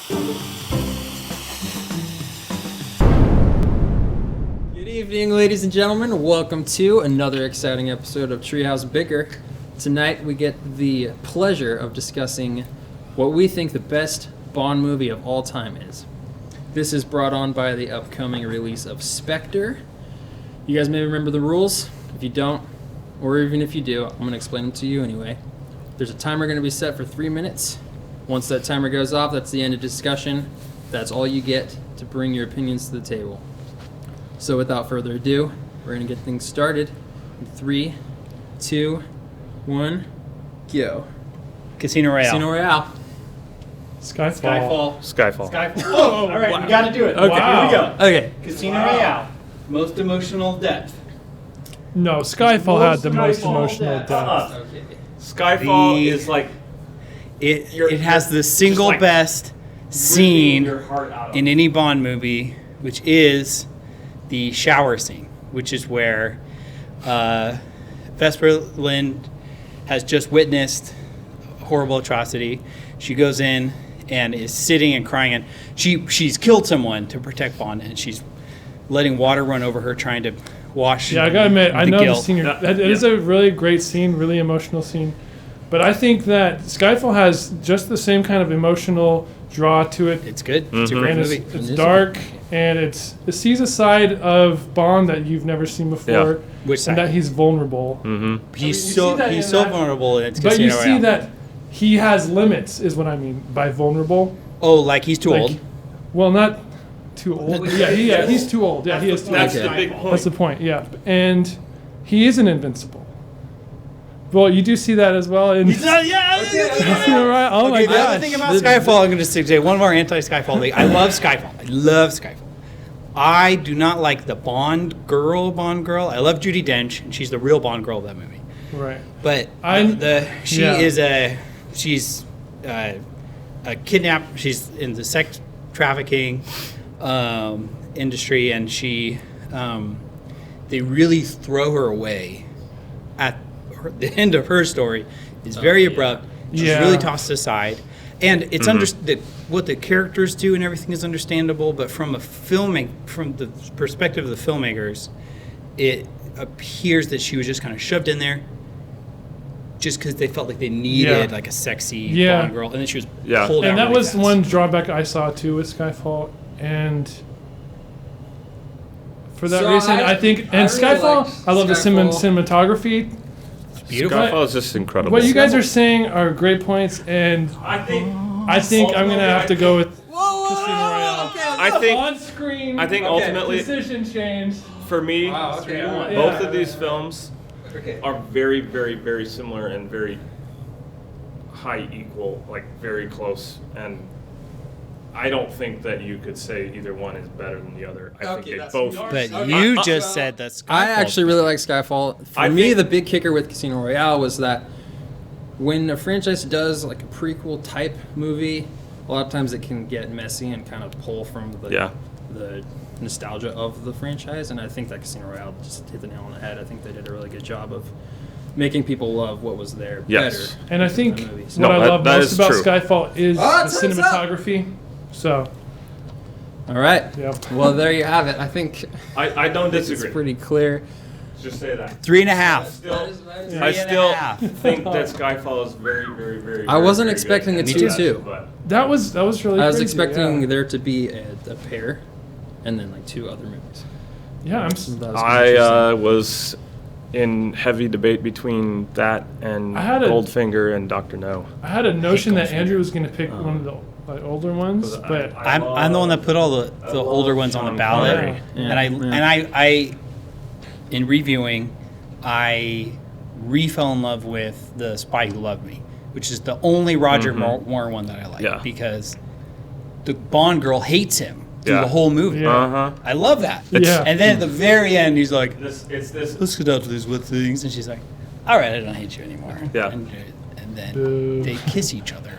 Good evening, ladies and gentlemen. Welcome to another exciting episode of Treehouse Bicker. Tonight we get the pleasure of discussing what we think the best Bond movie of all time is. This is brought on by the upcoming release of Spectre. You guys may remember the rules. If you don't, or even if you do, I'm going to explain them to you anyway. There's a timer going to be set for 3 minutes. Once that timer goes off, that's the end of discussion. That's all you get to bring your opinions to the table. So without further ado, we're going to get things started. In 3, 2, 1, go. Casino Royale. Casino Royale. Skyfall. Oh, all right, Wow. We got to do it. Okay, Here we go. Okay. Casino Royale. Most emotional depth. No, Skyfall had the most emotional depth. Okay. Skyfall is like It has the single like best ripping scene your heart out. in any Bond movie, which is the shower scene, which is where Vesper Lynd has just witnessed a horrible atrocity. She goes in and is sitting and crying, and she's killed someone to protect Bond, and she's letting water run over her, trying to wash. Yeah, I gotta admit, I know the guilt. scene. It is a really great scene, really emotional scene. But I think that Skyfall has just the same kind of emotional draw to it. It's good. It's a great And movie. it's dark, and it sees a side of Bond that you've never seen before. Yeah. Which and side? that he's vulnerable. He's you see that he's in so that- vulnerable in its But Casino you see Royale. that he has limits, is what I mean by vulnerable. Oh, like he's too Like, old. Well, not too old. Yeah, he's too old. Yeah, he is too That's old. the big point. That's the point, yeah. And he isn't invincible. Well, you do see that as well. In Right? Oh my Okay, the other gosh. thing about Skyfall, I'm going to say one more anti-Skyfall thing. I love Skyfall. I love Skyfall. I do not like the Bond girl. I love Judi Dench, and she's the real Bond girl of that movie. Right. But she's a kidnap. She's in the sex trafficking industry, and they really throw her away at the end of her story. It's very abrupt. She's Yeah. really tossed aside, and it's what the characters do and everything is understandable. But from the perspective of the filmmakers, it appears that she was just kind of shoved in there just because they felt like they needed like a sexy Bond girl, and then she was pulled out. And that really was fast. one drawback I saw too with Skyfall, and for that So reason, I I think, really Skyfall, like I love the Skyfall. cinematography. Beautiful. Skyfall is just incredible. What you guys are saying are great points, and I think I'm gonna have to go with Whoa, Casino Royale. I think On screen. I think ultimately decision change. for me, Wow, okay. both of these films Okay. are very, very, very similar and very high equal, like very close. And I don't think that you could say either one is better than the other. I think they both. But you just said that Skyfall. I actually really like Skyfall. For I me, think- the big kicker with Casino Royale was that when a franchise does like a prequel type movie, a lot of times it can get messy and kind of pull from the nostalgia of the franchise. And I think that Casino Royale just hit the nail on the head. I think they did a really good job of making people love what was there Yes. better. And I think than the movies. what No, I that- love that most is about true. Skyfall is the time's up. cinematography. So, All right. Yep. Well, there you have it. I think I don't it's disagree. pretty clear. Just say that. 3.5. I still half. think that Skyfall is very, very, very. I very, wasn't very expecting good. it to, too. But that was really I was crazy, expecting yeah. there to be a pair, and then like 2 other movies. Yeah, That was kinda I interesting. was in heavy debate between that and I had a- Goldfinger and Dr. No. I had a notion that Goldfinger. Andrew was going to pick one of the older ones, but I'm the one that put all the older ones on the ballot, Connery. and I in reviewing, I fell in love with the Spy Who Loved Me, which is the only Roger Moore one that I like Yeah. because the Bond girl hates him through Yeah. the whole movie. Yeah. Uh-huh. I love that. Yeah. And then at the very end, he's like, It's this. "Let's get out to these with things," and she's like, "All right, I don't hate you anymore." Yeah. And then Boo. they kiss each other.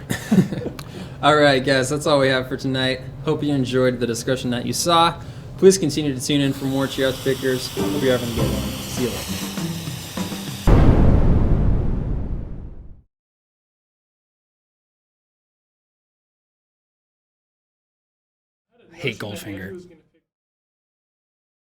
All right, guys, that's all we have for tonight. Hope you enjoyed the discussion that you saw. Please continue to tune in for more Treehouse Bickers. Hope you're having a good one. See you later. hate notion that Goldfinger. Henry was gonna-